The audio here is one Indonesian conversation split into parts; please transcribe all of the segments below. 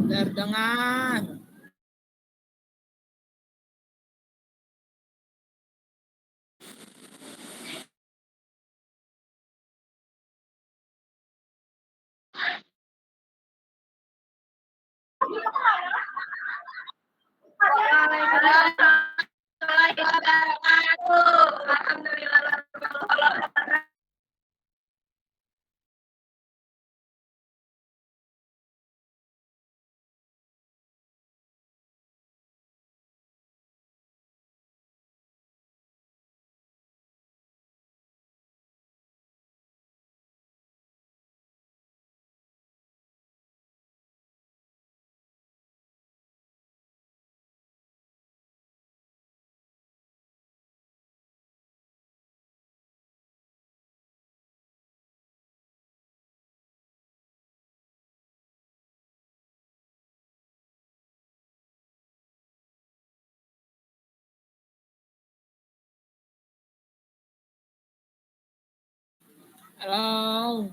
Terdengar. Halo.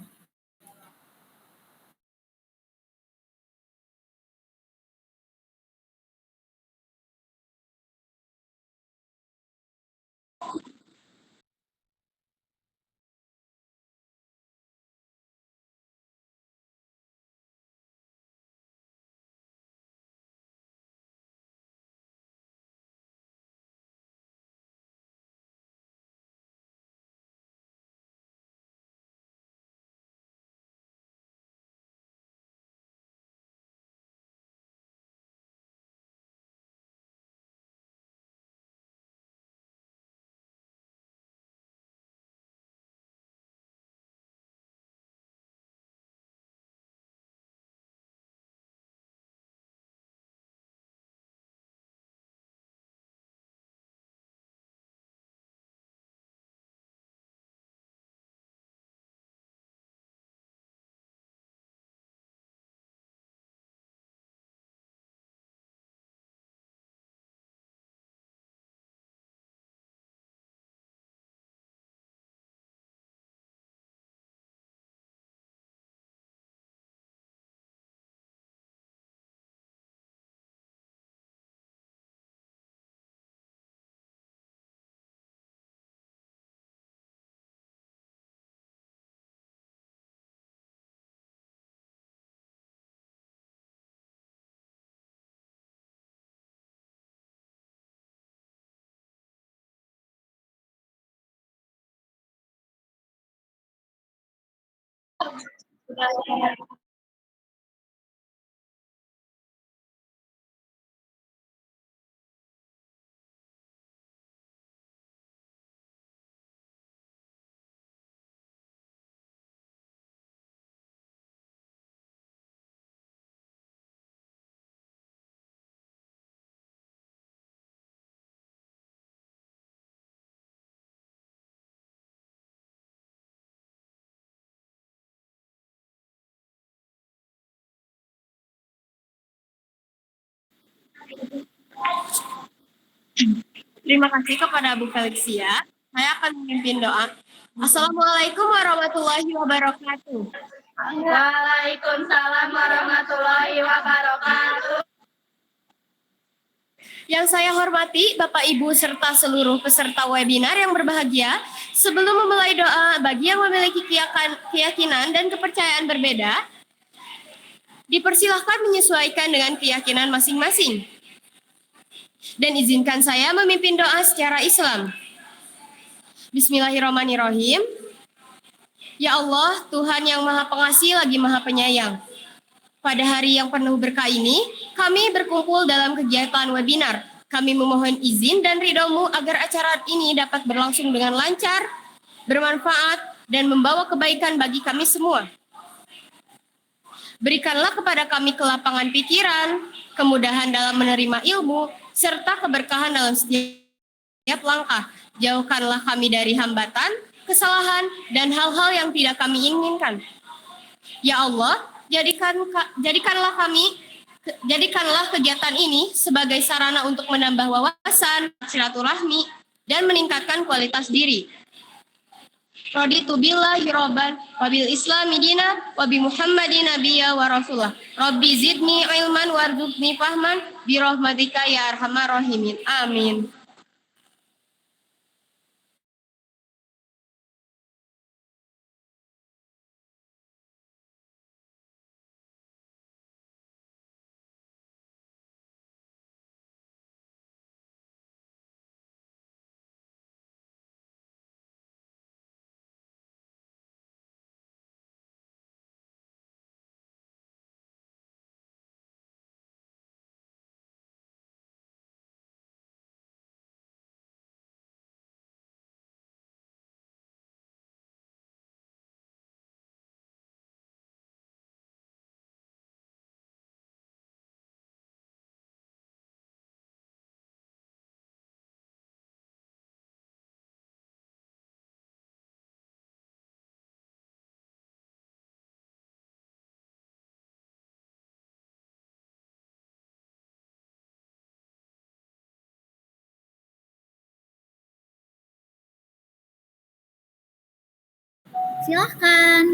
Terima kasih kepada Bu Felixia. Saya akan memimpin doa. Assalamualaikum warahmatullahi wabarakatuh. Waalaikumsalam warahmatullahi wabarakatuh. Yang saya hormati Bapak Ibu serta seluruh peserta webinar yang berbahagia, sebelum memulai doa bagi yang memiliki keyakinan dan kepercayaan berbeda, dipersilahkan menyesuaikan dengan keyakinan masing-masing. Dan izinkan saya memimpin doa secara Islam. Bismillahirrahmanirrahim. Ya Allah, Tuhan yang Maha Pengasih lagi Maha Penyayang. Pada hari yang penuh berkah ini, kami berkumpul dalam kegiatan webinar. Kami memohon izin dan ridho-Mu agar acara ini dapat berlangsung dengan lancar, bermanfaat, dan membawa kebaikan bagi kami semua. Berikanlah kepada kami kelapangan pikiran, kemudahan dalam menerima ilmu, serta keberkahan dalam setiap langkah. Jauhkanlah kami dari hambatan, kesalahan, dan hal-hal yang tidak kami inginkan. Ya Allah, jadikanlah kegiatan ini sebagai sarana untuk menambah wawasan, silaturahmi, dan meningkatkan kualitas diri. Raditu billahi robban wa bil islami dina wa bi Muhammadin nabiyya wa rasulah. Rabbi zidni ilman warzuqni fahman bi rahmatika ya arhamar rahimin. Amin. Silahkan.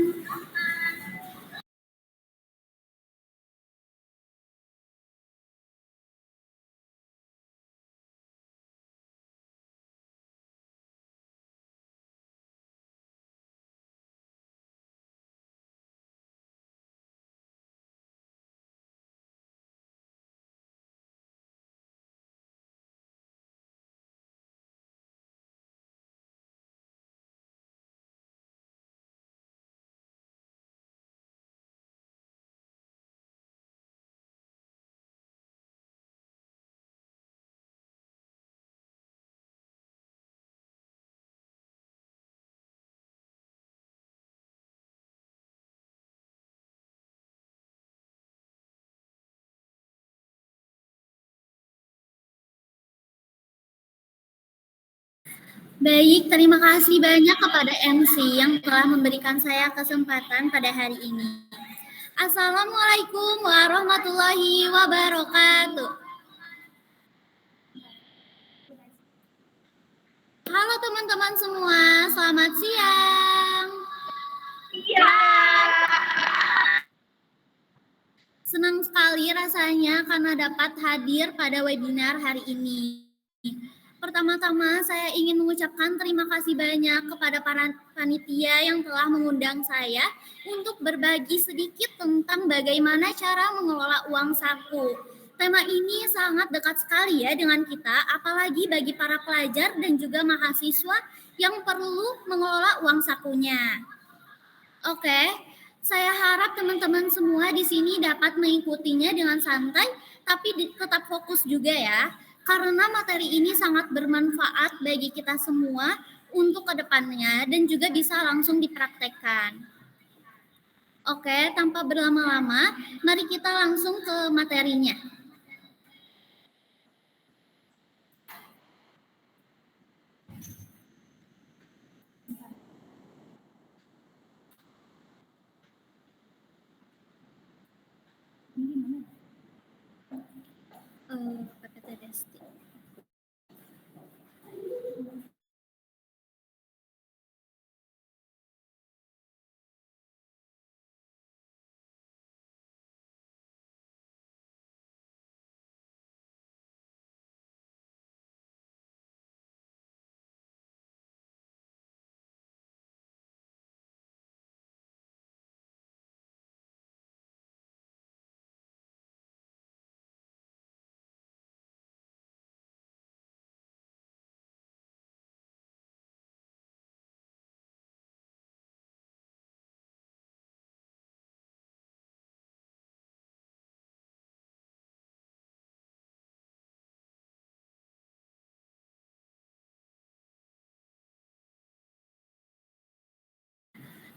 Baik, terima kasih banyak kepada MC yang telah memberikan saya kesempatan pada hari ini. Assalamualaikum warahmatullahi wabarakatuh. Halo teman-teman semua, selamat siang. Senang sekali rasanya karena dapat hadir pada webinar hari ini. Pertama-tama saya ingin mengucapkan terima kasih banyak kepada para panitia yang telah mengundang saya untuk berbagi sedikit tentang bagaimana cara mengelola uang saku. Tema ini sangat dekat sekali ya dengan kita, apalagi bagi para pelajar dan juga mahasiswa yang perlu mengelola uang sakunya. Oke, saya harap teman-teman semua di sini dapat mengikutinya dengan santai, tapi tetap fokus juga ya. Karena materi ini sangat bermanfaat bagi kita semua untuk kedepannya dan juga bisa langsung dipraktekkan. Oke, tanpa berlama-lama, mari kita langsung ke materinya. PPT Desti.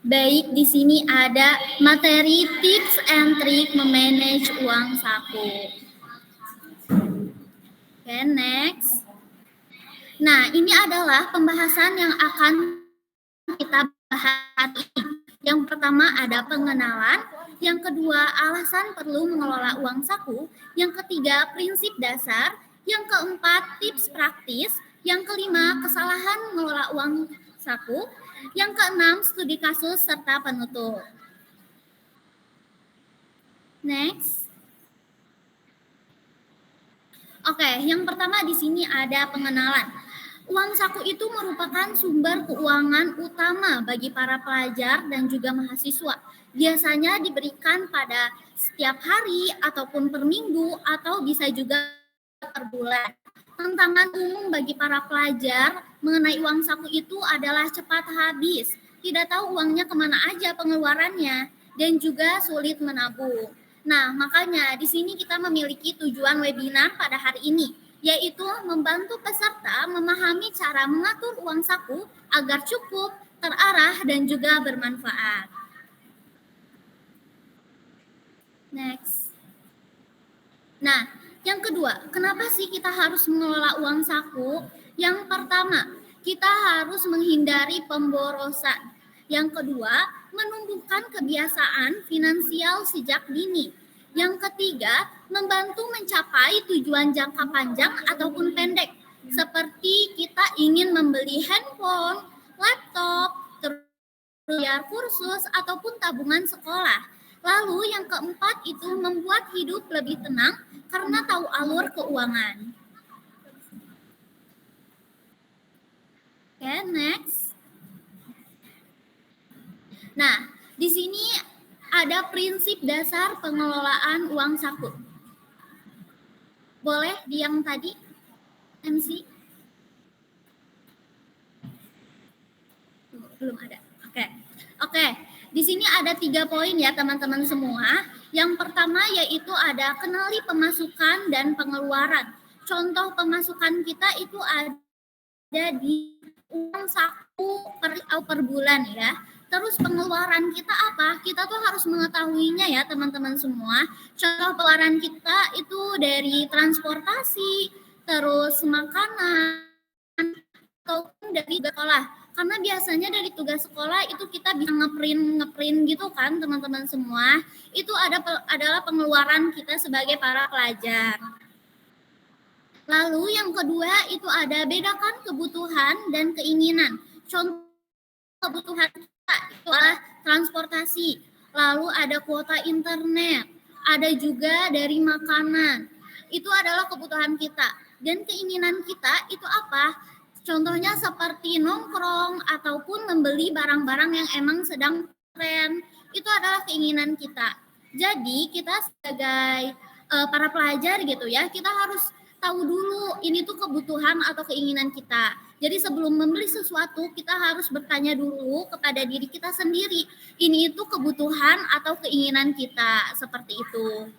Baik, di sini ada materi tips and trick memanage uang saku. Oke, next. Nah, ini adalah pembahasan yang akan kita bahas ini. Yang pertama ada pengenalan, yang kedua alasan perlu mengelola uang saku, yang ketiga prinsip dasar, yang keempat tips praktis, yang kelima kesalahan mengelola uang saku, Yang keenam, studi kasus serta penutup. Next. Oke, yang pertama di sini ada pengenalan. Uang saku itu merupakan sumber keuangan utama bagi para pelajar dan juga mahasiswa. Biasanya diberikan pada setiap hari ataupun per minggu atau bisa juga per bulan. Tantangan umum bagi para pelajar mengenai uang saku itu adalah cepat habis, tidak tahu uangnya kemana aja pengeluarannya, dan juga sulit menabung. Nah, makanya di sini kita memiliki tujuan webinar pada hari ini, yaitu membantu peserta memahami cara mengatur uang saku agar cukup, terarah, dan juga bermanfaat. Next. Nah, yang kedua, kenapa sih kita harus mengelola uang saku? Yang pertama, kita harus menghindari pemborosan. Yang kedua, menumbuhkan kebiasaan finansial sejak dini. Yang ketiga, membantu mencapai tujuan jangka panjang ataupun pendek. Seperti kita ingin membeli handphone, laptop, bayar kursus, ataupun tabungan sekolah. Lalu yang keempat itu membuat hidup lebih tenang karena tahu alur keuangan. Oke, next. Nah, di sini ada prinsip dasar pengelolaan uang saku. Boleh di yang tadi, MC? Belum ada. Oke. Di sini ada 3 poin ya teman-teman semua. Yang pertama yaitu ada kenali pemasukan dan pengeluaran. Contoh pemasukan kita itu ada di uang saku per bulan ya. Terus pengeluaran kita apa? Kita tuh harus mengetahuinya ya teman-teman semua. Contoh pengeluaran kita itu dari transportasi, terus makanan, ataupun dari sekolah. Karena biasanya dari tugas sekolah itu kita bisa ngeprint gitu kan teman-teman semua. Itu adalah pengeluaran kita sebagai para pelajar. Lalu yang kedua itu ada bedakan kebutuhan dan keinginan. Contoh kebutuhan kita itu adalah transportasi. Lalu ada kuota internet. Ada juga dari makanan. Itu adalah kebutuhan kita. Dan keinginan kita itu apa? Contohnya seperti nongkrong ataupun membeli barang-barang yang emang sedang tren. Itu adalah keinginan kita. Jadi kita sebagai para pelajar gitu ya, kita harus tahu dulu ini tuh kebutuhan atau keinginan kita. Jadi sebelum membeli sesuatu, kita harus bertanya dulu kepada diri kita sendiri. Ini itu kebutuhan atau keinginan kita, seperti itu.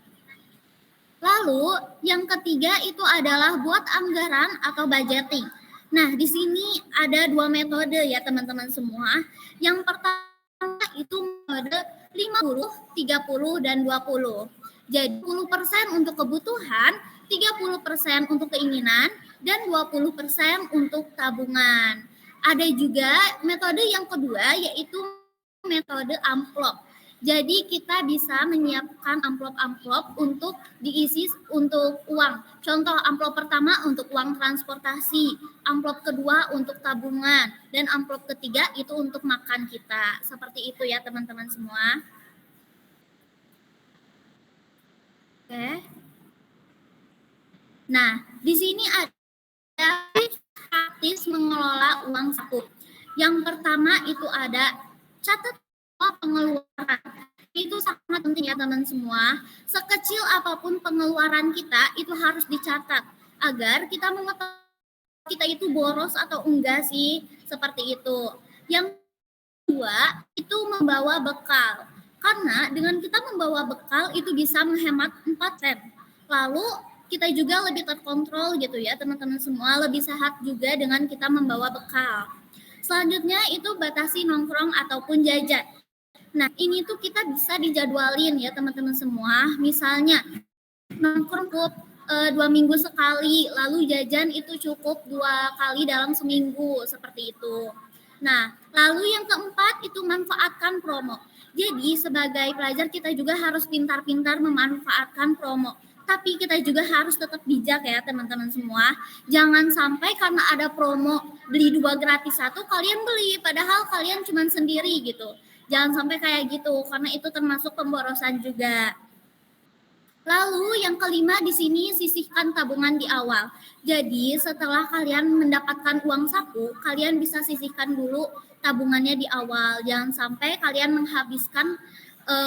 Lalu yang ketiga itu adalah buat anggaran atau budgeting. Nah, di sini ada 2 metode ya teman-teman semua. Yang pertama itu metode 50, 30, dan 20. Jadi 10% untuk kebutuhan, 30% untuk keinginan, dan 20% untuk tabungan. Ada juga metode yang kedua yaitu metode amplop. Jadi kita bisa menyiapkan amplop-amplop untuk diisi untuk uang. Contoh amplop pertama untuk uang transportasi, amplop kedua untuk tabungan, dan amplop ketiga itu untuk makan kita. Seperti itu ya teman-teman semua. Oke. Nah, di sini ada praktis mengelola uang saku. Yang pertama itu ada catat pengeluaran. Itu sangat penting ya teman semua. Sekecil apapun pengeluaran kita itu harus dicatat agar kita mengetahui kita itu boros atau enggak sih, seperti itu. Yang kedua itu membawa bekal. Karena dengan kita membawa bekal itu bisa menghemat 4 sen. Lalu kita juga lebih terkontrol gitu ya teman-teman semua, lebih sehat juga dengan kita membawa bekal. Selanjutnya itu batasi nongkrong ataupun jajan. Nah, ini tuh kita bisa dijadwalin ya teman-teman semua. Misalnya nongkrong cukup 2 minggu sekali, lalu jajan itu cukup 2 kali dalam seminggu, seperti itu. Nah, lalu yang keempat itu manfaatkan promo. Jadi sebagai pelajar kita juga harus pintar-pintar memanfaatkan promo. Tapi kita juga harus tetap bijak ya teman-teman semua. Jangan sampai karena ada promo beli 2 gratis 1 kalian beli padahal kalian cuma sendiri gitu. Jangan sampai kayak gitu karena itu termasuk pemborosan juga. Lalu yang kelima di sini sisihkan tabungan di awal. Jadi setelah kalian mendapatkan uang saku, kalian bisa sisihkan dulu tabungannya di awal. Jangan sampai kalian menghabiskan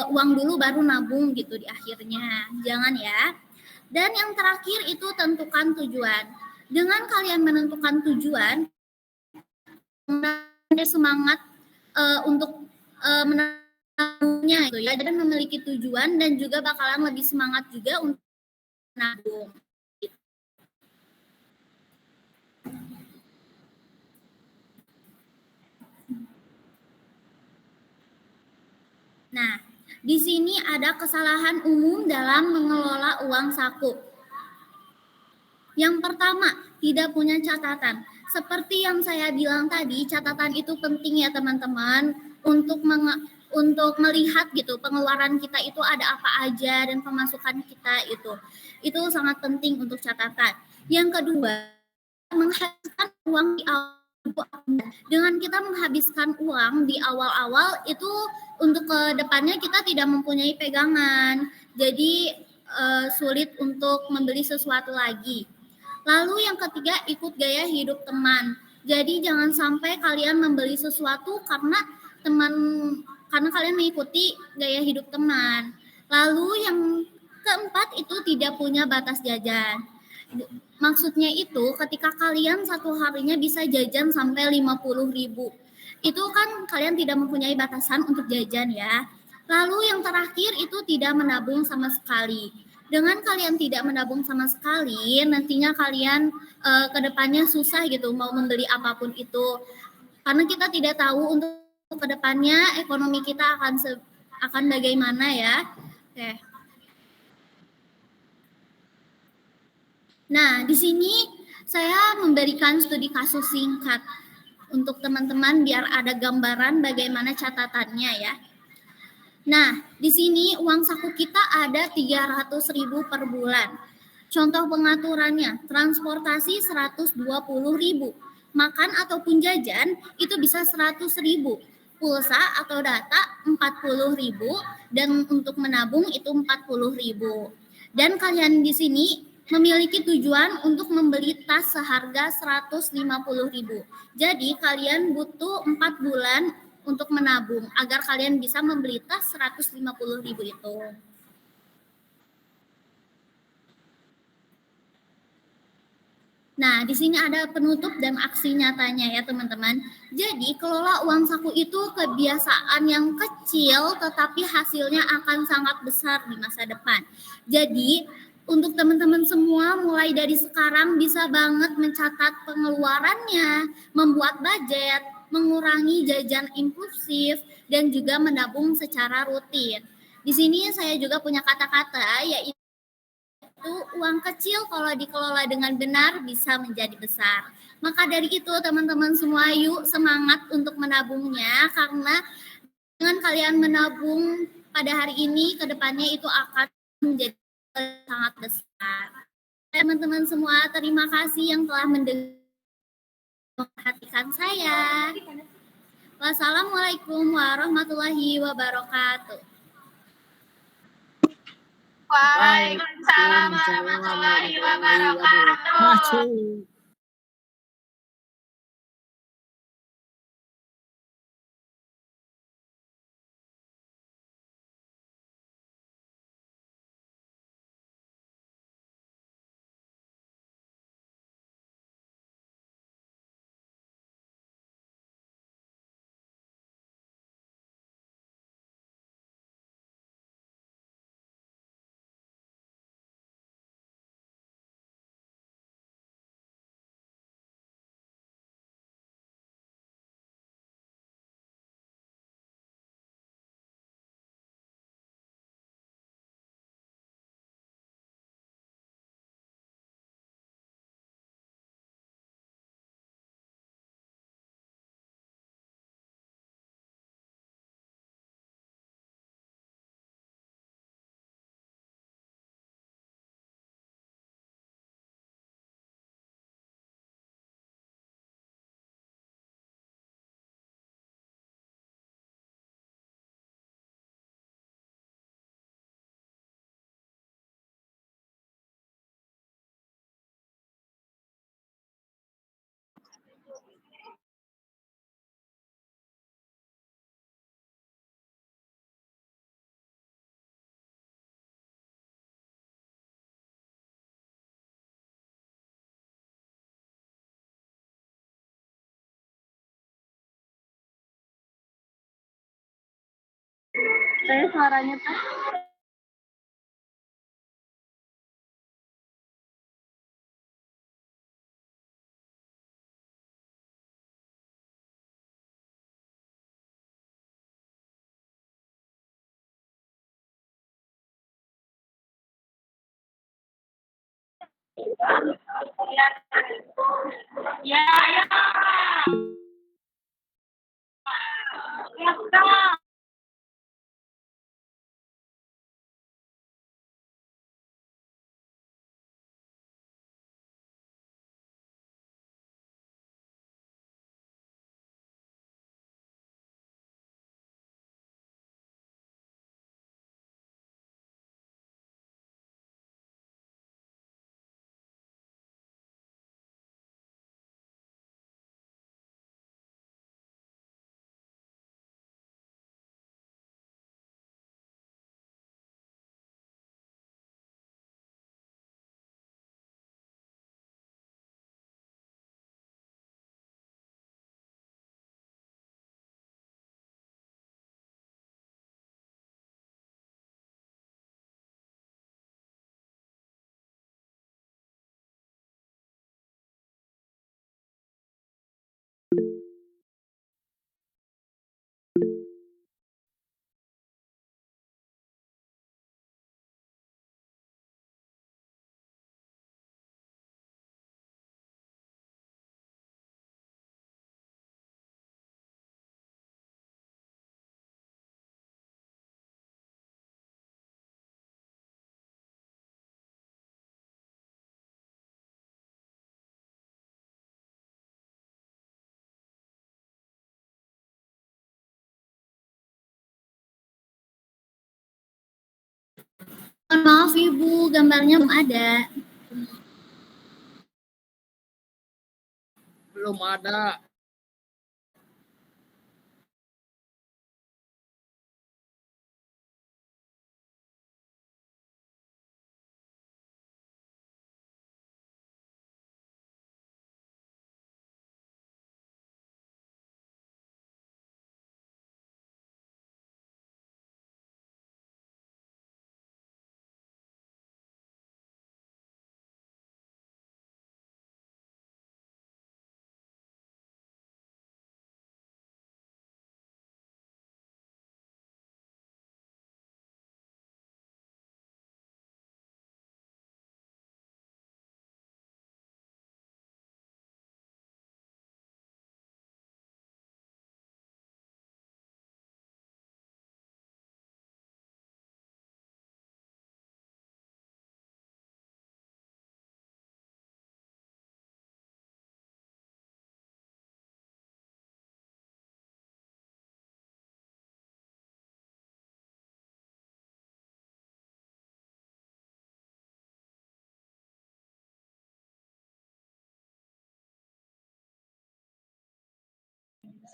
uang dulu baru nabung gitu di akhirnya. Jangan ya. Dan yang terakhir itu tentukan tujuan. Dengan kalian menentukan tujuan, semangat untuk menabungnya itu ya, dan memiliki tujuan dan juga bakalan lebih semangat juga untuk menabung. Nah, di sini ada kesalahan umum dalam mengelola uang saku. Yang pertama, tidak punya catatan. Seperti yang saya bilang tadi, catatan itu penting ya teman-teman untuk melihat gitu pengeluaran kita itu ada apa aja dan pemasukan kita itu sangat penting untuk catatan. Yang kedua, menghabiskan uang di awal. Dengan kita menghabiskan uang di awal-awal itu untuk kedepannya kita tidak mempunyai pegangan, jadi sulit untuk membeli sesuatu lagi. Lalu yang ketiga, ikut gaya hidup teman. Jadi jangan sampai kalian membeli sesuatu karena kalian mengikuti gaya hidup teman. Lalu yang keempat itu tidak punya batas jajan. Maksudnya itu ketika kalian satu harinya bisa jajan sampai 50.000. Itu kan kalian tidak mempunyai batasan untuk jajan ya. Lalu yang terakhir itu tidak menabung sama sekali. Dengan kalian tidak menabung sama sekali, nantinya kalian kedepannya susah gitu mau membeli apapun itu. Karena kita tidak tahu untuk kedepannya ekonomi kita akan bagaimana ya. Oke. Nah, di sini saya memberikan studi kasus singkat untuk teman-teman biar ada gambaran bagaimana catatannya ya. Nah, di sini uang saku kita ada 300.000 per bulan. Contoh pengaturannya, transportasi 120.000, makan ataupun jajan itu bisa 100.000, pulsa atau data 40.000, dan untuk menabung itu 40.000. Dan kalian di sini memiliki tujuan untuk membeli tas seharga 150.000. Jadi kalian butuh 4 bulan untuk menabung agar kalian bisa membeli tas 150.000 itu. Nah, di sini ada penutup dan aksi nyatanya ya teman-teman. Jadi, kelola uang saku itu kebiasaan yang kecil tetapi hasilnya akan sangat besar di masa depan. Jadi, untuk teman-teman semua mulai dari sekarang bisa banget mencatat pengeluarannya, membuat budget, mengurangi jajan impulsif, dan juga menabung secara rutin. Di sini saya juga punya kata-kata yaitu uang kecil kalau dikelola dengan benar bisa menjadi besar. Maka dari itu teman-teman semua yuk semangat untuk menabungnya karena dengan kalian menabung pada hari ini ke depannya itu akan menjadi sangat besar. Teman-teman semua terima kasih yang telah memperhatikan saya. Wassalamualaikum warahmatullahi wabarakatuh. Waalaikumsalam warahmatullahi wabarakatuh. Maju. Teh suaranya teh. Ya, ya. Ya, Kak. Mohon maaf Ibu, gambarnya belum ada. Belum ada.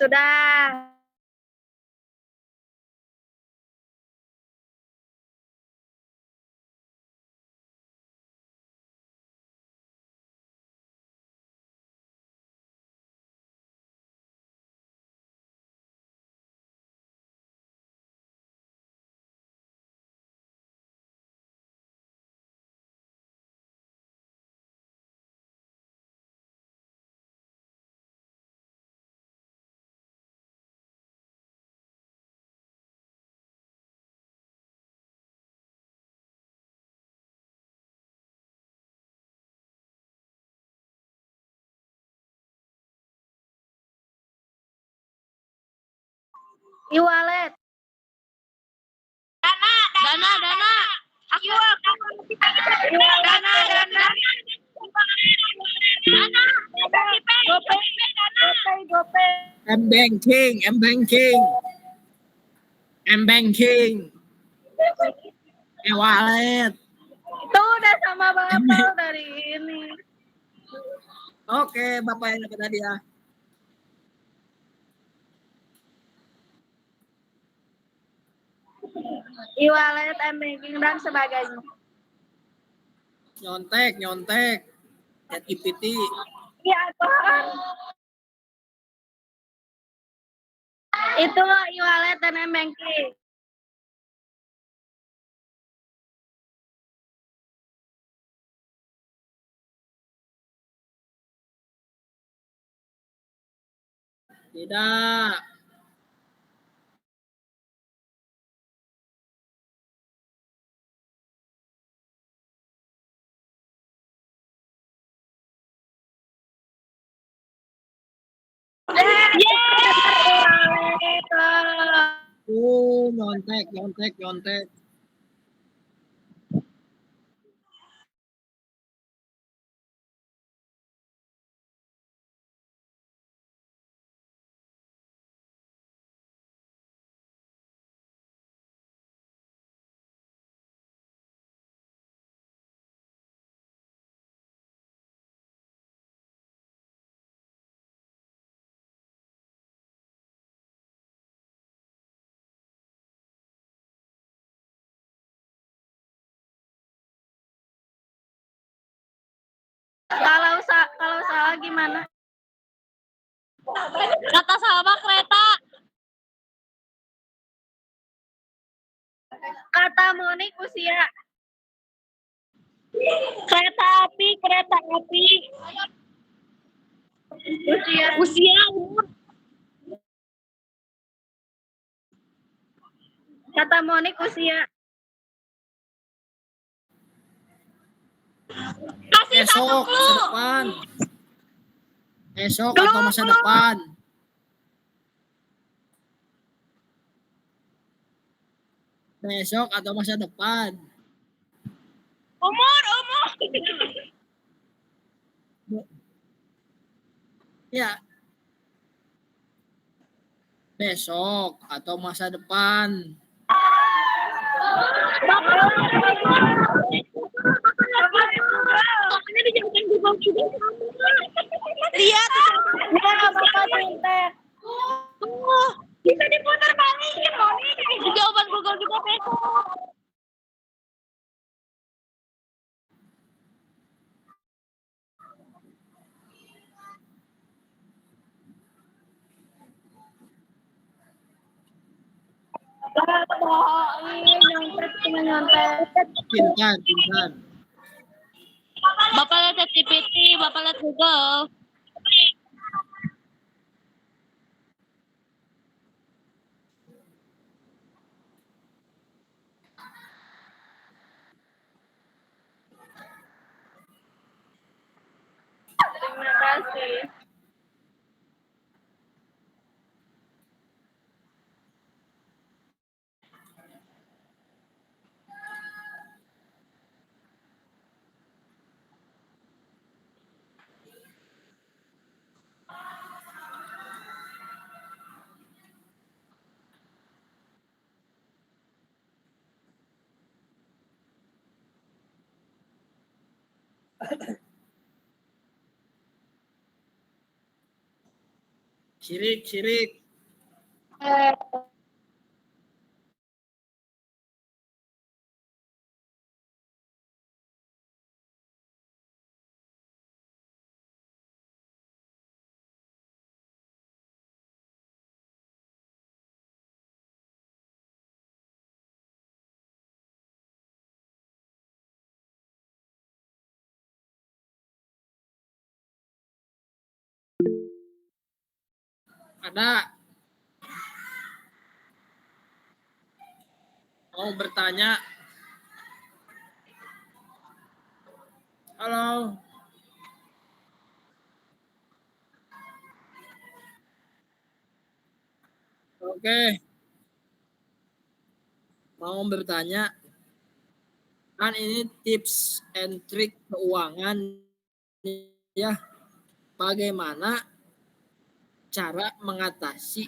Sudah. E-wallet. Dana. Aku dana. Gopay. M-Banking. E-wallet. Itu udah sama Bapak dari ini. Oke, Bapak yang dapat hadiah. E-wallet, M-banking dan sebagainya. Nyontek. ChatGPT. Iya, Tuhan. Itu e-wallet dan M-banking. Tidak. Nyontek, nyontek, nyontek. Kalau salah gimana? Kata sama kereta. Kata Monik usia. Kereta api. Usia umur. Kata Monik usia. Kasih satu Esok, masa clue. depan. Esok atau masa depan. Besok atau masa depan. Umur. Ya. Besok atau masa depan. Lihat. Bisa diputar balikin, Moni. Jawaban Google juga besok. Pintar, pintar. Bapak lihat ChatGPT, Bapak lihat Google. Terima kasih. Sirik, sirik. Ada. Mau bertanya? Halo. Oke. Mau bertanya? Kan ini tips and trick keuangan ya. Bagaimana cara mengatasi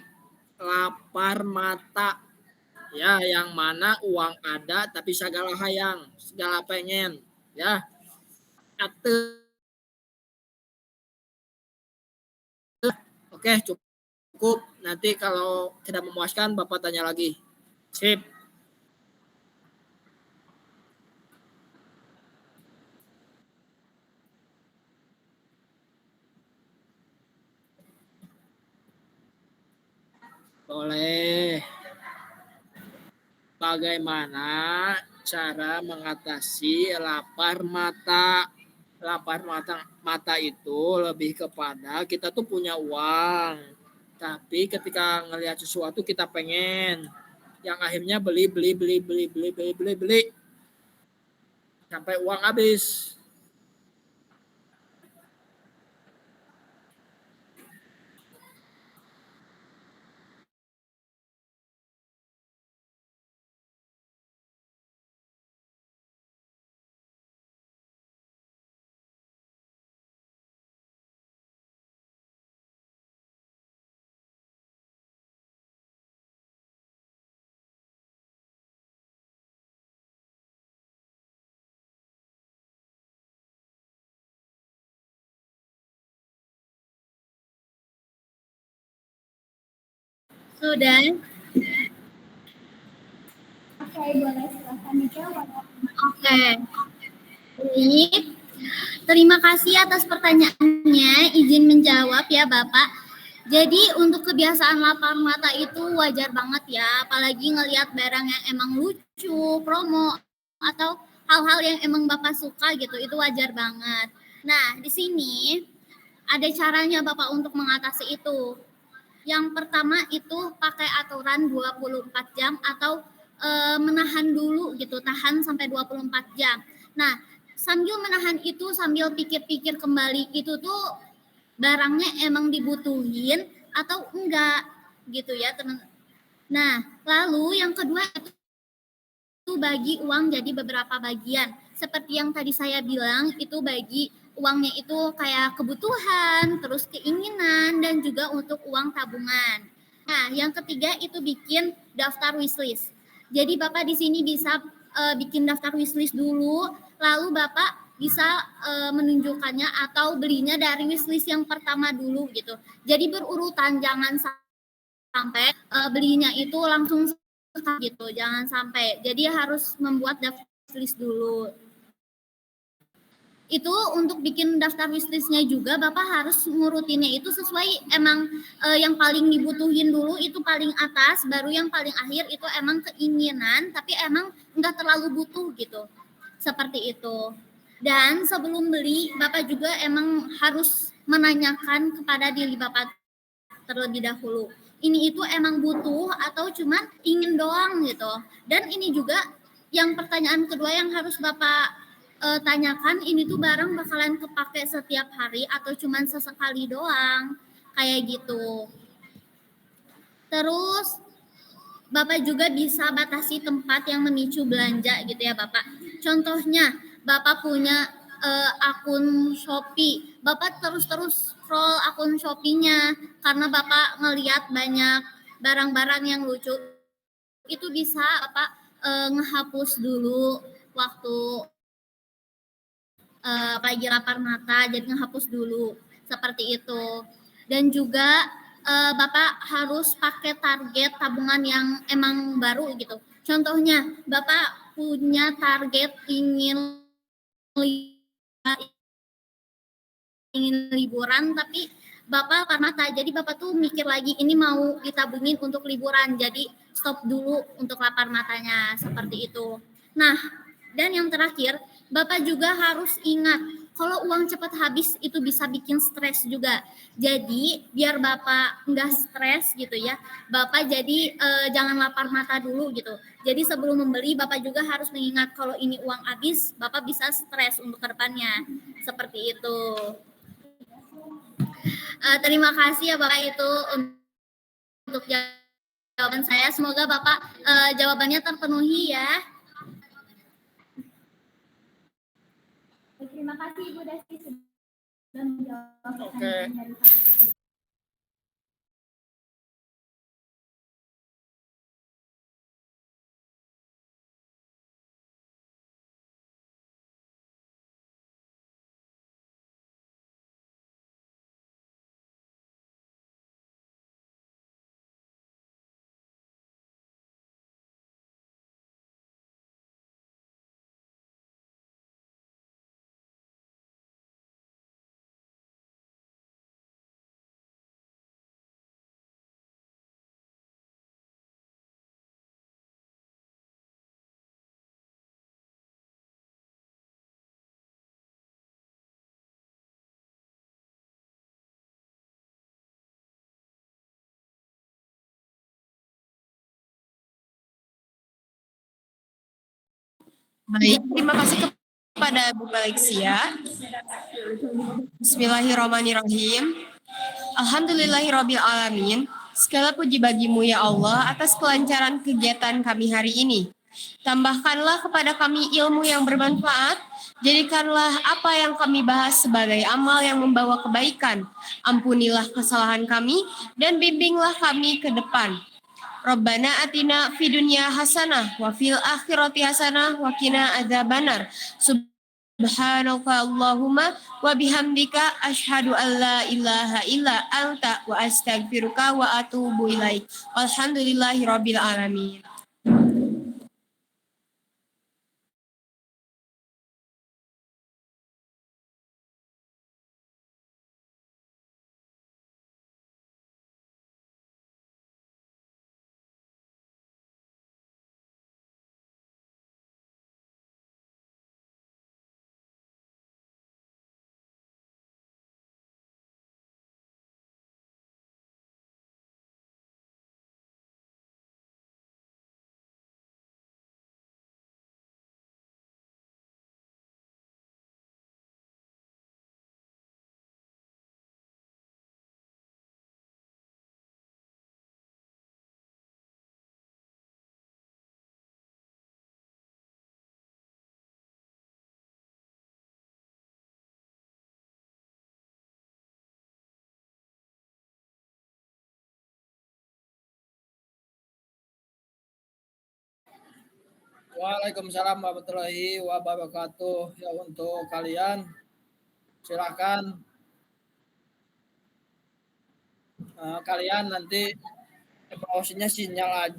lapar mata? Ya, yang mana uang ada tapi segala hayang, segala pengen, ya. Atau oke, cukup. Nanti kalau tidak memuaskan Bapak tanya lagi. Sip. Boleh. Bagaimana cara mengatasi lapar mata? Lapar mata itu lebih kepada kita tuh punya uang, Tapi ketika ngelihat sesuatu kita pengen, yang akhirnya beli sampai uang habis. Sudah. Oke, boleh silakan dijawab. Oke. Baik. Terima kasih atas pertanyaannya. Izin menjawab ya, Bapak. Jadi untuk kebiasaan lapar mata itu wajar banget ya, apalagi ngelihat barang yang emang lucu, promo, atau hal-hal yang emang Bapak suka gitu, itu wajar banget. Nah, di sini ada caranya Bapak untuk mengatasi itu. Yang pertama itu pakai aturan 24 jam atau menahan dulu gitu, tahan sampai 24 jam. Nah, sambil menahan itu, sambil pikir-pikir kembali, itu tuh barangnya emang dibutuhin atau enggak gitu ya teman. Nah, lalu yang kedua itu bagi uang jadi beberapa bagian. Seperti yang tadi saya bilang, itu bagi uangnya itu kayak kebutuhan, terus keinginan, dan juga untuk uang tabungan. Nah, yang ketiga itu bikin daftar wishlist. Jadi Bapak di sini bisa bikin daftar wishlist dulu, lalu Bapak bisa menunjukkannya atau belinya dari wishlist yang pertama dulu gitu. Jadi berurutan, jangan sampai belinya itu langsung gitu, jangan sampai. Jadi harus membuat daftar wishlist dulu. Itu untuk bikin daftar wishlistnya juga Bapak harus ngurutinnya itu sesuai emang yang paling dibutuhin dulu itu paling atas, baru yang paling akhir itu emang keinginan tapi emang enggak terlalu butuh gitu. Seperti itu. Dan sebelum beli Bapak juga emang harus menanyakan kepada diri Bapak terlebih dahulu. Ini itu emang butuh atau cuman ingin doang gitu. Dan ini juga yang pertanyaan kedua yang harus Bapak tanyakan, ini tuh barang bakalan kepake setiap hari atau cuman sesekali doang, kayak gitu. Terus Bapak juga bisa batasi tempat yang memicu belanja gitu ya Bapak. Contohnya Bapak punya akun Shopee, Bapak terus-terus scroll akun Shopee-nya karena Bapak ngelihat banyak barang-barang yang lucu. Itu bisa Bapak ngehapus dulu waktu lagi lapar mata, jadi ngehapus dulu seperti itu. Dan juga Bapak harus pakai target tabungan yang emang baru gitu. Contohnya Bapak punya target ingin liburan tapi Bapak lapar mata, jadi Bapak tuh mikir lagi ini mau ditabungin untuk liburan, jadi stop dulu untuk lapar matanya seperti itu. Nah, dan yang terakhir Bapak juga harus ingat kalau uang cepat habis itu bisa bikin stres juga. Jadi biar Bapak nggak stres gitu ya, Bapak jadi jangan lapar mata dulu gitu. Jadi sebelum membeli Bapak juga harus mengingat kalau ini uang habis, Bapak bisa stres untuk kedepannya. Seperti itu. Terima kasih ya Bapak itu untuk jawaban saya. Semoga Bapak jawabannya terpenuhi ya. Terima kasih Ibu Desti sudah menjawab pertanyaan dari kami. Baik, terima kasih kepada Bu Alexia. Bismillahirrahmanirrahim. Alhamdulillahirabbil alamin. Segala puji bagimu ya Allah atas kelancaran kegiatan kami hari ini. Tambahkanlah kepada kami ilmu yang bermanfaat. Jadikanlah apa yang kami bahas sebagai amal yang membawa kebaikan. Ampunilah kesalahan kami dan bimbinglah kami ke depan. Rabbana atina fid dunya hasanah wa fil akhirati hasanah wa qina adzabannar. Subhanaka Allahumma wa bihamdika asyhadu an la ilaha illa anta wa astaghfiruka wa atubu ilaik. Walhamdulillahirabbil alamin. Waalaikumsalam warahmatullahi wabarakatuh. Ya, untuk kalian silakan kalian nanti evaluasinya sinyal aja.